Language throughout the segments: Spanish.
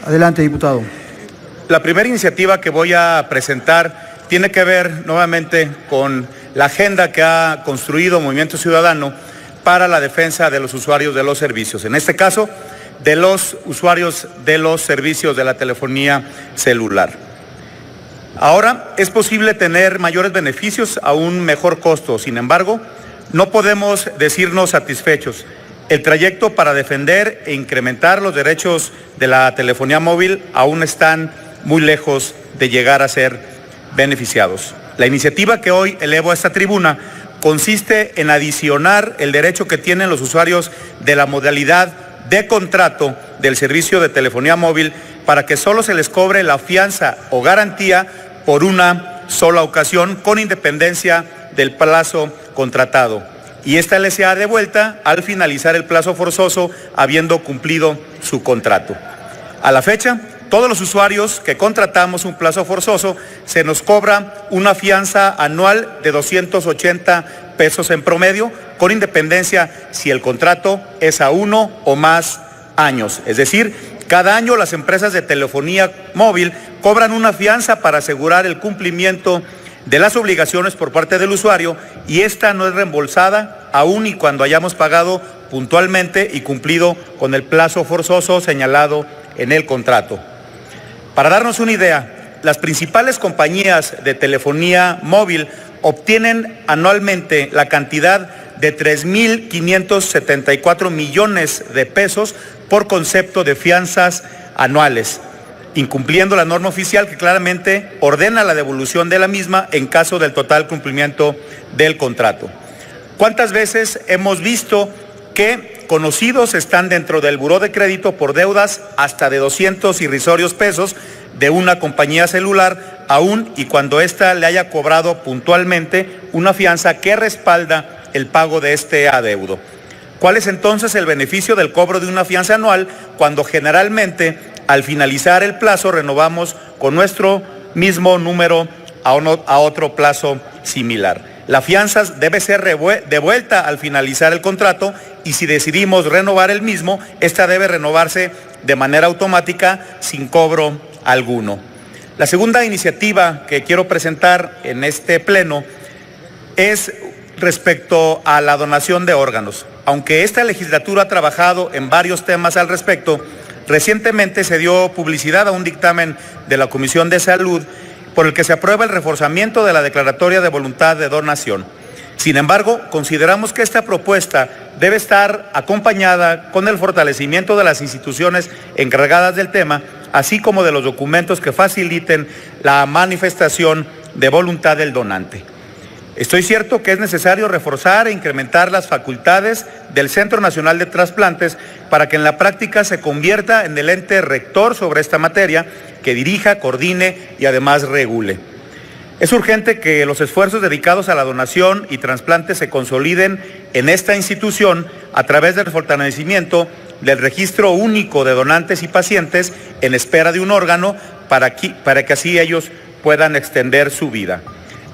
Adelante, diputado. La primera iniciativa que voy a presentar tiene que ver nuevamente con la agenda que ha construido Movimiento Ciudadano para la defensa de los usuarios de los servicios. En este caso, de los usuarios de los servicios de la telefonía celular. Ahora es posible tener mayores beneficios a un mejor costo. Sin embargo, no podemos decirnos satisfechos. El trayecto para defender e incrementar los derechos de la telefonía móvil aún están muy lejos de llegar a ser beneficiados. La iniciativa que hoy elevo a esta tribuna consiste en adicionar el derecho que tienen los usuarios de la modalidad de contrato del servicio de telefonía móvil para que solo se les cobre la fianza o garantía por una sola ocasión, con independencia del plazo contratado. Y esta les sea devuelta al finalizar el plazo forzoso, habiendo cumplido su contrato. A la fecha, todos los usuarios que contratamos un plazo forzoso se nos cobra una fianza anual de 280 pesos en promedio, con independencia si el contrato es a 1 o más años. Es decir, cada año las empresas de telefonía móvil cobran una fianza para asegurar el cumplimiento de las obligaciones por parte del usuario, y esta no es reembolsada aún y cuando hayamos pagado puntualmente y cumplido con el plazo forzoso señalado en el contrato. Para darnos una idea, las principales compañías de telefonía móvil obtienen anualmente la cantidad de 3.574 millones de pesos por concepto de fianzas anuales, incumpliendo la norma oficial que claramente ordena la devolución de la misma en caso del total cumplimiento del contrato. ¿Cuántas veces hemos visto que conocidos están dentro del buró de crédito por deudas hasta de 200 irrisorios pesos de una compañía celular, aún y cuando ésta le haya cobrado puntualmente una fianza que respalda el pago de este adeudo? ¿Cuál es entonces el beneficio del cobro de una fianza anual cuando generalmente al finalizar el plazo renovamos con nuestro mismo número a otro plazo similar? La fianza debe ser devuelta al finalizar el contrato, y si decidimos renovar el mismo, esta debe renovarse de manera automática sin cobro alguno. La segunda iniciativa que quiero presentar en este pleno es respecto a la donación de órganos. Aunque esta legislatura ha trabajado en varios temas al respecto, recientemente se dio publicidad a un dictamen de la Comisión de Salud por el que se aprueba el reforzamiento de la declaratoria de voluntad de donación. Sin embargo, consideramos que esta propuesta debe estar acompañada con el fortalecimiento de las instituciones encargadas del tema, así como de los documentos que faciliten la manifestación de voluntad del donante. Estoy cierto que es necesario reforzar e incrementar las facultades del Centro Nacional de Trasplantes para que en la práctica se convierta en el ente rector sobre esta materia, que dirija, coordine y además regule. Es urgente que los esfuerzos dedicados a la donación y trasplante se consoliden en esta institución a través del fortalecimiento del registro único de donantes y pacientes en espera de un órgano para que así ellos puedan extender su vida.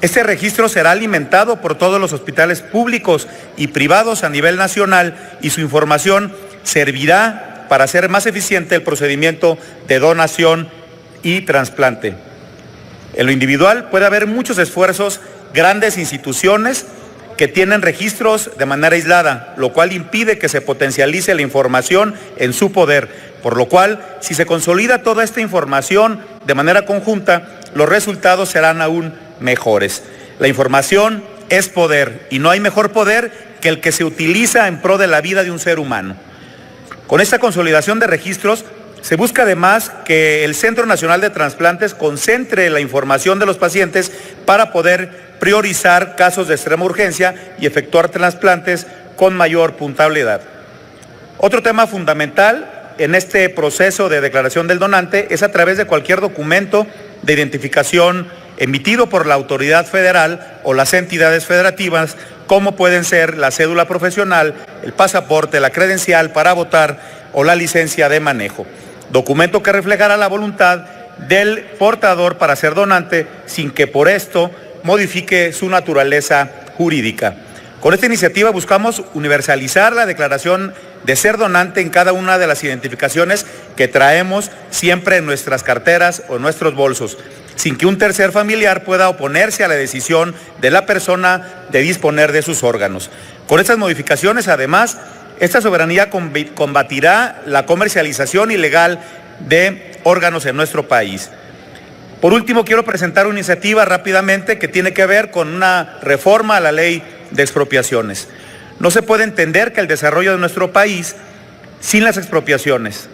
Este registro será alimentado por todos los hospitales públicos y privados a nivel nacional, y su información servirá para hacer más eficiente el procedimiento de donación y trasplante. En lo individual puede haber muchos esfuerzos, grandes instituciones que tienen registros de manera aislada, lo cual impide que se potencialice la información en su poder, por lo cual, si se consolida toda esta información de manera conjunta, los resultados serán aún mejores. La información es poder, y no hay mejor poder que el que se utiliza en pro de la vida de un ser humano. Con esta consolidación de registros, se busca además que el Centro Nacional de Trasplantes concentre la información de los pacientes para poder priorizar casos de extrema urgencia y efectuar trasplantes con mayor puntualidad. Otro tema fundamental en este proceso de declaración del donante es a través de cualquier documento de identificación emitido por la autoridad federal o las entidades federativas, como pueden ser la cédula profesional, el pasaporte, la credencial para votar o la licencia de manejo. Documento que reflejará la voluntad del portador para ser donante sin que por esto modifique su naturaleza jurídica. Con esta iniciativa buscamos universalizar la declaración de ser donante en cada una de las identificaciones que traemos siempre en nuestras carteras o en nuestros bolsos, sin que un tercer familiar pueda oponerse a la decisión de la persona de disponer de sus órganos. Con estas modificaciones, además, esta soberanía combatirá la comercialización ilegal de órganos en nuestro país. Por último, quiero presentar una iniciativa rápidamente que tiene que ver con una reforma a la ley de expropiaciones. No se puede entender que el desarrollo de nuestro país sin las expropiaciones.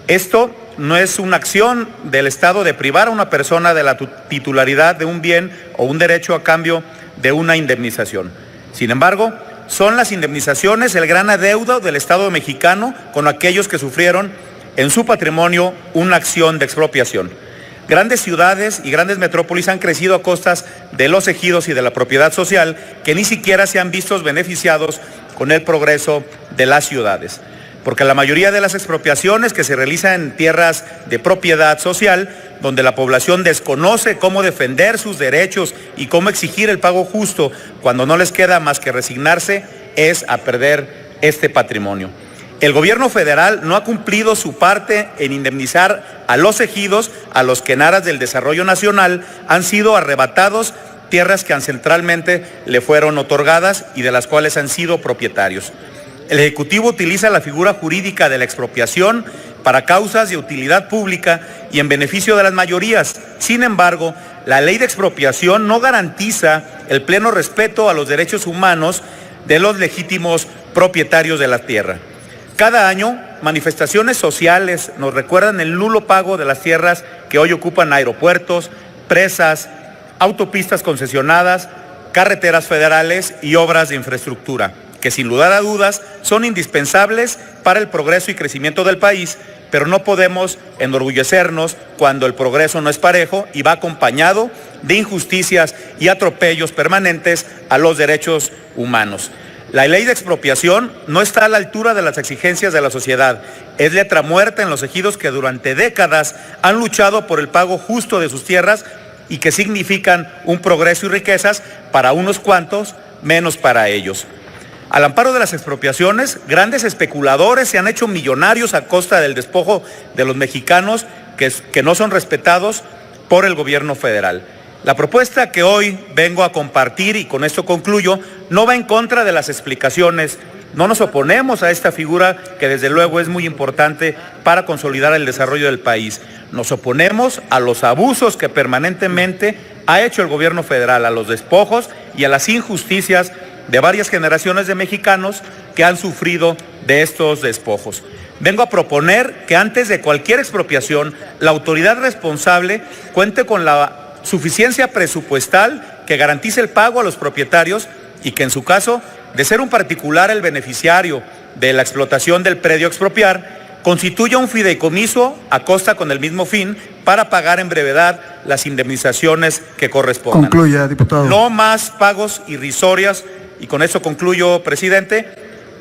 Esto no es una acción del Estado de privar a una persona de la titularidad de un bien o un derecho a cambio de una indemnización. Sin embargo, son las indemnizaciones el gran adeudo del Estado mexicano con aquellos que sufrieron en su patrimonio una acción de expropiación. Grandes ciudades y grandes metrópolis han crecido a costas de los ejidos y de la propiedad social que ni siquiera se han visto beneficiados con el progreso de las ciudades. Porque la mayoría de las expropiaciones que se realizan en tierras de propiedad social, donde la población desconoce cómo defender sus derechos y cómo exigir el pago justo cuando no les queda más que resignarse, es a perder este patrimonio. El gobierno federal no ha cumplido su parte en indemnizar a los ejidos a los que en aras del desarrollo nacional han sido arrebatados tierras que ancestralmente le fueron otorgadas y de las cuales han sido propietarios. El Ejecutivo utiliza la figura jurídica de la expropiación para causas de utilidad pública y en beneficio de las mayorías. Sin embargo, la ley de expropiación no garantiza el pleno respeto a los derechos humanos de los legítimos propietarios de la tierra. Cada año, manifestaciones sociales nos recuerdan el nulo pago de las tierras que hoy ocupan aeropuertos, presas, autopistas concesionadas, carreteras federales y obras de infraestructura, que sin lugar a dudas son indispensables para el progreso y crecimiento del país, pero no podemos enorgullecernos cuando el progreso no es parejo y va acompañado de injusticias y atropellos permanentes a los derechos humanos. La ley de expropiación no está a la altura de las exigencias de la sociedad. Es letra muerta en los ejidos que durante décadas han luchado por el pago justo de sus tierras y que significan un progreso y riquezas para unos cuantos, menos para ellos. Al amparo de las expropiaciones, grandes especuladores se han hecho millonarios a costa del despojo de los mexicanos que no son respetados por el gobierno federal. La propuesta que hoy vengo a compartir, y con esto concluyo, no va en contra de las explicaciones. No nos oponemos a esta figura que desde luego es muy importante para consolidar el desarrollo del país. Nos oponemos a los abusos que permanentemente ha hecho el gobierno federal, a los despojos y a las injusticias de varias generaciones de mexicanos que han sufrido de estos despojos. Vengo a proponer que antes de cualquier expropiación, la autoridad responsable cuente con la suficiencia presupuestal que garantice el pago a los propietarios y que en su caso, de ser un particular el beneficiario de la explotación del predio a expropiar, constituya un fideicomiso a costa con el mismo fin para pagar en brevedad las indemnizaciones que correspondan. Concluya, diputado. No más pagos irrisorios, y con eso concluyo, presidente.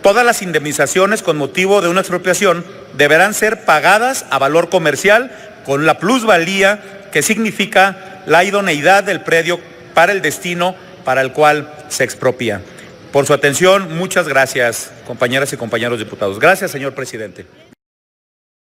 Todas las indemnizaciones con motivo de una expropiación deberán ser pagadas a valor comercial con la plusvalía que significa la idoneidad del predio para el destino para el cual se expropia. Por su atención, muchas gracias, compañeras y compañeros diputados. Gracias, señor presidente.